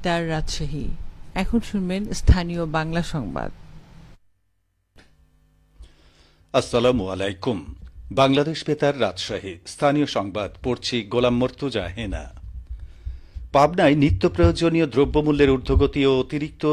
বেতার রাজশাহী। এখন শুনবেন স্থানীয় বাংলা সংবাদ। আসসালামু আলাইকুম। বাংলাদেশ বেতার রাজশাহী স্থানীয় সংবাদ পড়ছি গোলাম মর্তুজা হেনা। পাবনায় নিত্য প্রয়োজনীয় দ্রব্যমূল্যের ঊর্ধ্বগতি ও অতিরিক্ত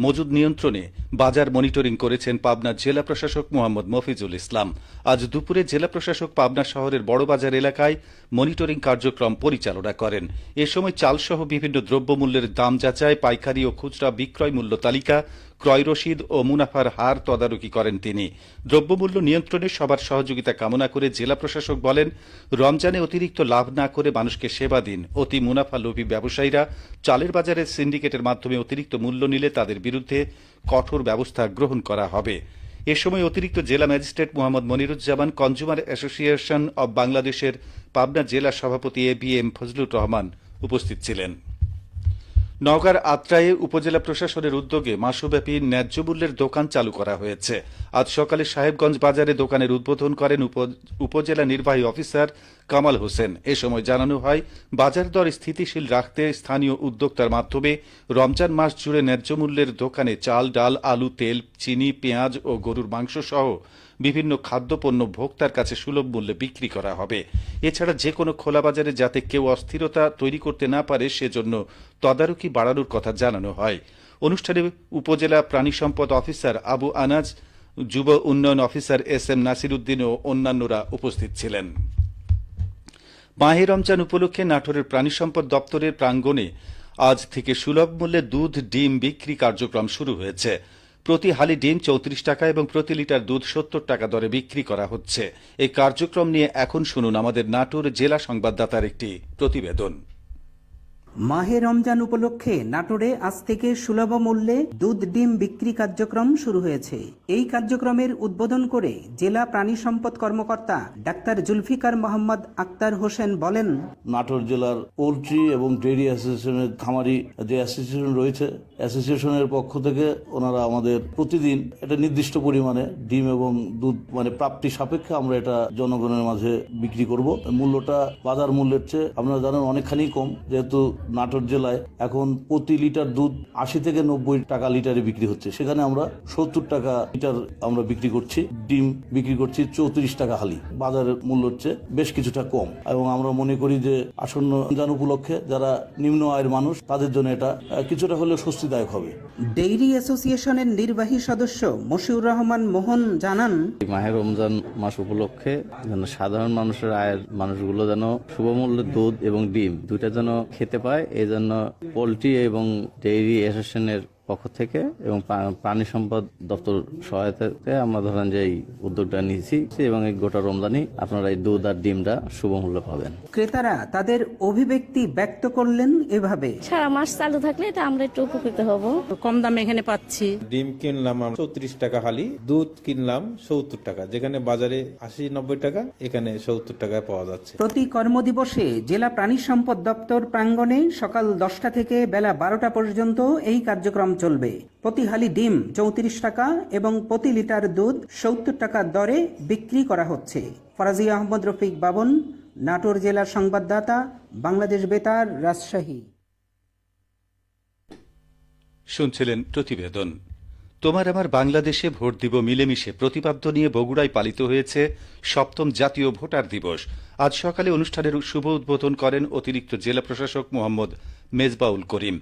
মজুদ নিয়ন্ত্রণে বাজার মনিটরিং করেছেন পাবনার জেলা প্রশাসক মোহাম্মদ মফিজুল ইসলাম। আজ দুপুরে জেলা প্রশাসক পাবনা শহরের বড়বাজার এলাকায় মনিটরিং কার্যক্রম পরিচালনা করেন। এ সময় চালসহ বিভিন্ন দ্রব্যমূল্যের দাম যাচাই, পাইকারি ও খুচরা বিক্রয় মূল্য তালিকা, ক্রয় রসিদ ও মুনাফার হার তদারকি করেন তিনি। দ্রব্যমূল্য নিয়ন্ত্রণে সবার সহযোগিতা কামনা করে জেলা প্রশাসক বলেন, রমজানে অতিরিক্ত লাভ না করে মানুষকে সেবা দিন। অতি মুনাফা লোভী ব্যবসায়ীরা চালের বাজারে সিন্ডিকেটের মাধ্যমে অতিরিক্ত মূল্য নিলে তাদের বিরুদ্ধে কঠোর ব্যবস্থা গ্রহণ করা হবে। এ সময় অতিরিক্ত জেলা magistrate Mohammad Moniruzzaman, consumer association of বাংলাদেশের পাবনা জেলা সভাপতি এবিএম ফজলুর রহমান উপস্থিত ছিলেন। নওগাঁর আত্রায়ে উপজেলা প্রশাসনের উদ্যোগে মাসব্যাপী ন্যায্য মূল্যের দোকান চালু করা হয়েছে। আজ সকালে সাহেবগঞ্জ বাজারে দোকানের উদ্বোধন করেন উপজেলা নির্বাহী অফিসার কামাল হোসেন। এ সময় জানানো হয়, বাজার দর স্থিতিশীল রাখতে স্থানীয় উদ্যোক্তার মাধ্যমে রমজান মাস জুড়ে ন্যায্য মূল্যের দোকানে চাল, ডাল, আলু, তেল, চিনি, পেঁয়াজ ও গরুর মাংস সহ বিভিন্ন খাদ্যপণ্য ভোক্তার কাছে সুলভ মূল্যে বিক্রি করা হবে। এছাড়া যে কোনো খোলা বাজারে যাতে কেউ অস্থিরতা তৈরি করতে না পারে সেজন্য তদারকি বাড়ানোর কথা জানানো হয়। অনুষ্ঠানে উপজেলা প্রাণী সম্পদ অফিসার আবু আনাজ, যুব উন্নয়ন officer S M Nasir Uddin ও অন্যান্যরা উপস্থিত ছিলেন। মাহে রমজান উপলক্ষে নাটোরের প্রাণী সম্পদ দপ্তরের প্রাঙ্গণে আজ থেকে সুলভ মূল্যে দুধ, ডিম বিক্রি কার্যক্রম শুরু হয়েছে। প্রতি হালি ডিম 34 টাকা এবং প্রতি লিটার দুধ 70 টাকা দরে বিক্রি করা হচ্ছে। এই কার্যক্রম নিয়ে এখন শুনুন আমাদের নাটোর জেলা সংবাদদাতার একটি প্রতিবেদন। মাহে রমজান উপলক্ষে নাটোরে আজ থেকে সুলভ মূল্যে দুধ, ডিম বিক্রি কার্যক্রম শুরু হয়েছে। এই কার্যক্রমের উদ্বোধন করে জেলা প্রাণী সম্পদ কর্মকর্তা ডাক্তার জুলফিকার মোহাম্মদ আক্তার হোসেন বলেন, নাটোর জেলার পোলট্রি এবং ডেইরি অ্যাসোসিয়েশনের খামারি যে অ্যাসোসিয়েশন রয়েছে, অ্যাসোসিয়েশনের পক্ষ থেকে ওনারা আমাদের প্রতিদিন একটা নির্দিষ্ট পরিমাণে ডিম এবং দুধ প্রাপ্তি সাপেক্ষে আমরা এটা জনগণের মাঝে বিক্রি করব। মূল্যটা বাজার মূল্যের চেয়ে আপনারা জানেন অনেকখানি কম, যেহেতু নাটোর জেলায় এখন প্রতি লিটার দুধ 80 থেকে 90 টাকা লিটারে বিক্রি হচ্ছে, সেখানে আমরা 70 টাকা লিটার আমরা বিক্রি করছি। ডিম বিক্রি করছি 34 টাকা হালি, বাজারের মূল্য হচ্ছে বেশ কিছুটা কম। এবং আমরা মনে করি যে আসন্ন রমজান উপলক্ষে যারা নিম্ন আয়ের মানুষ তাদের জন্য এটা কিছুটা হলেও স্বস্তিদায়ক হবে। ডেইরি অ্যাসোসিয়েশনের নির্বাহী সদস্য মশিউর রহমান মোহন জানান, মাহে রমজান মাস উপলক্ষে যেন সাধারণ মানুষের আয়ের মানুষগুলো যেন শুভমূল্যের দুধ এবং ডিম দুইটা যেন খেতে পায়, এই জন্য পোলট্রি এবং ডেইরি অ্যাসোসিয়েশনের পক্ষ থেকে এবং প্রাণী সম্পদ দপ্তর সহায়তাতে আমরা ধরেন যে এই উদ্যোগটা নিয়েছি এবং এই গোটা রমজানি আপনারা এই দুধ আর ডিমটা শুভমূল্য পাবেন। ক্রেতারা তাদের অভিব্যক্তি ব্যক্ত করলেন এভাবে, সারা মাস চালু থাকলে এটা আমরা একটু উপকৃত হব। কম দামে এখানে পাচ্ছি। ডিম কিনলাম 34 টাকা হালি, দুধ কিনলাম 70 টাকা, যেখানে বাজারে 80-90 টাকা, এখানে 70 টাকায় পাওয়া যাচ্ছে। প্রতি কর্মদিবসে জেলা প্রাণী সম্পদ দপ্তর প্রাঙ্গণে সকাল 10টা থেকে বেলা 12টা পর্যন্ত এই কার্যক্রম চলবে। প্রতি হালি ডিম 34 টাকা এবং প্রতি লিটার দুধ 70 টাকা দরে বিক্রি করা হচ্ছে। ফরাজি আহমদ রফিক বাবন, নাটোর জেলার সংবাদদাতা, বাংলাদেশ বেতার, রাজশাহী। শুনছিলেন প্রতিবেদন। তোমার আমার বাংলাদেশে ভোট দিব মিলেমিশে প্রতিপাদ্য নিয়ে বগুড়ায় পালিত হয়েছে 7ম জাতীয় ভোটার দিবস। আজ সকালে অনুষ্ঠানের শুভ উদ্বোধন করেন অতিরিক্ত জেলা প্রশাসক মোহাম্মদ মেজবাউল করিম।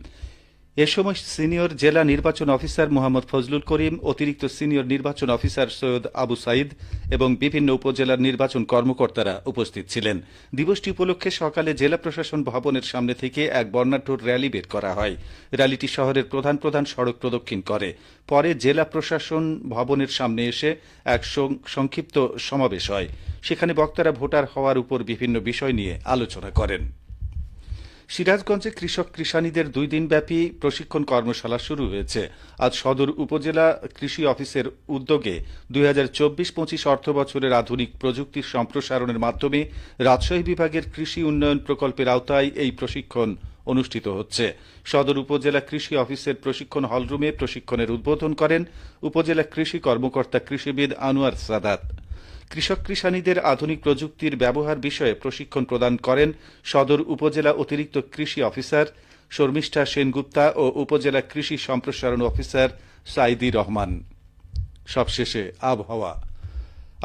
এ সময় সিনিয়র জেলা নির্বাচন অফিসার মোহাম্মদ ফজলুল করিম, অতিরিক্ত সিনিয়র নির্বাচন অফিসার সৈয়দ আবু সাইদ এবং বিভিন্ন উপজেলার নির্বাচন কর্মকর্তারা উপস্থিত ছিলেন। দিবসটি উপলক্ষে সকালে জেলা প্রশাসন ভবনের সামনে থেকে এক বর্ণাঢ্য র্যালি বের করা হয়। র্যালিটি শহরের প্রধান প্রধান সড়ক প্রদক্ষিণ করে। পরে জেলা প্রশাসন ভবনের সামনে এসে এক সংক্ষিপ্ত সমাবেশ হয়। সেখানে বক্তারা ভোটার হওয়ার উপর বিভিন্ন বিষয় নিয়ে আলোচনা করেন। সিরাজগঞ্জে কৃষক কৃষানীদের 2 দিনব্যাপী প্রশিক্ষণ কর্মশালা শুরু হয়েছে। আজ সদর উপজেলা কৃষি অফিসের উদ্যোগে 2024-25 অর্থ বছরের আধুনিক প্রযুক্তির সম্প্রসারণের মাধ্যমে রাজশাহী বিভাগের কৃষি উন্নয়ন প্রকল্পের আওতায় এই প্রশিক্ষণ অনুষ্ঠিত হচ্ছে। সদর উপজেলা কৃষি অফিসের প্রশিক্ষণ হলরুমে প্রশিক্ষণের উদ্বোধন করেন উপজেলা কৃষি কর্মকর্তা কৃষিবিদ আনোয়ার সাদাত। কৃষক কৃষানীদের আধুনিক প্রযুক্তির ব্যবহার বিষয়ে প্রশিক্ষণ প্রদান করেন সদর উপজেলা অতিরিক্ত কৃষি অফিসার শর্মিষ্ঠা সেনগুপ্তা ও উপজেলা কৃষি সম্প্রসারণ অফিসার সাইদি রহমান। সবশেষে আবহাওয়া।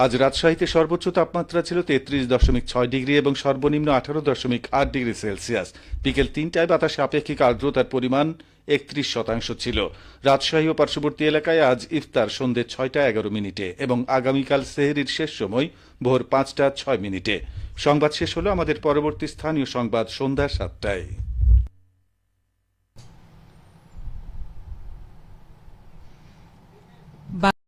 আজ রাজশাহীতে সর্বোচ্চ তাপমাত্রা ছিল 33.6 ডিগ্রি এবং সর্বনিম্ন 18.8 ডিগ্রি সেলসিয়াস। বিকেল 3টায় বাতাসে আপেক্ষিক আর্দ্রতার পরিমাণ 31% ছিল। রাজশাহী ও পার্শ্ববর্তী এলাকায় আজ ইফতার সন্ধ্যে 6টা11 এবং আগামীকাল সেহরির শেষ সময় ভোর 5টা 6 সংবাদ শেষ হলো। আমাদের পরবর্তী স্থানীয় সংবাদ সন্ধ্যা 7টায়।